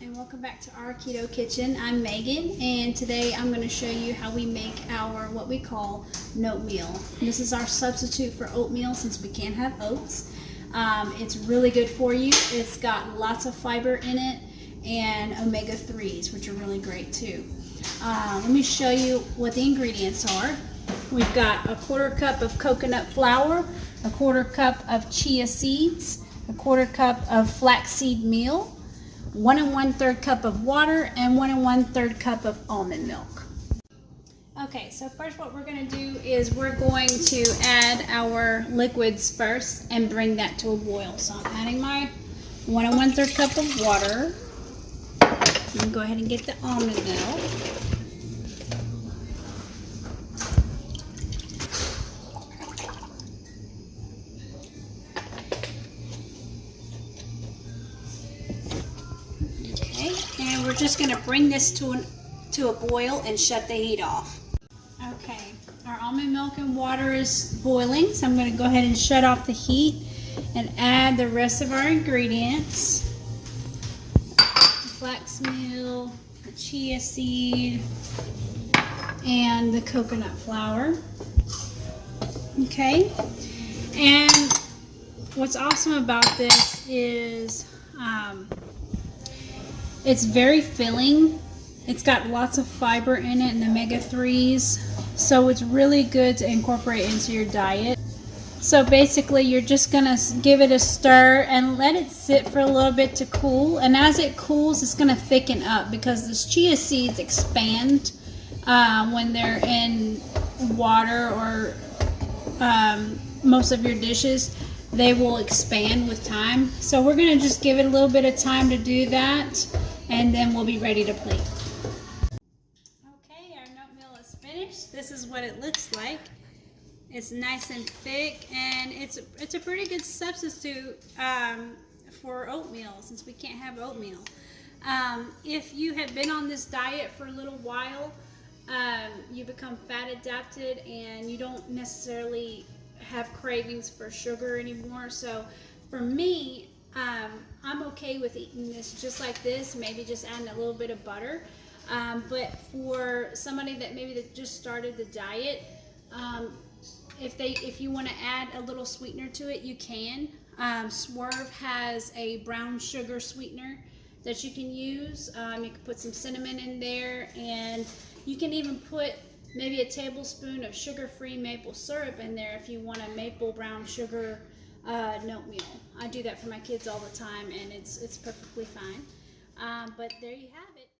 And welcome back to our Keto Kitchen. I'm Megan, and today I'm going to show you how we make our what we call oatmeal. This is our substitute for oatmeal since we can't have oats. It's really good for you. It's got lots of fiber in it and omega-3s, which are really great too. Let me show you what the ingredients are. We've got a 1/4 cup of coconut flour, a 1/4 cup of chia seeds, a 1/4 cup of flaxseed meal, 1 1/3 cup of water, and 1 1/3 cup of almond milk. Okay, so first what we're going to do is we're going to add our liquids first and bring that to a boil. So I'm adding my 1 1/3 cup of water. I'm going to go ahead and get the almond milk. And we're just going to bring this to a boil and shut the heat off. Okay, our almond milk and water is boiling, so I'm going to go ahead and shut off the heat and add the rest of our ingredients. The flax meal, the chia seed, and the coconut flour. Okay, and what's awesome about this is it's very filling. It's got lots of fiber in it and omega-3s, so it's really good to incorporate into your diet. So basically you're just gonna give it a stir and let it sit for a little bit to cool, and as it cools it's gonna thicken up because the chia seeds expand when they're in water or most of your dishes. They will expand with time, so we're gonna just give it a little bit of time to do that, and then we'll be ready to plate. Okay, our oatmeal is finished. This is what it looks like. It's nice and thick, and it's a pretty good substitute for oatmeal since we can't have oatmeal. If you have been on this diet for a little while, you become fat adapted and you don't necessarily have cravings for sugar anymore. So for me, I'm okay with eating this just like this, maybe just adding a little bit of butter. But for somebody that just started the diet, if you want to add a little sweetener to it, you can. Swerve has a brown sugar sweetener that you can use. You can put some cinnamon in there, and you can even put maybe a tablespoon of sugar-free maple syrup in there if you want a maple brown sugar oatmeal. I do that for my kids all the time, and it's perfectly fine. But there you have it.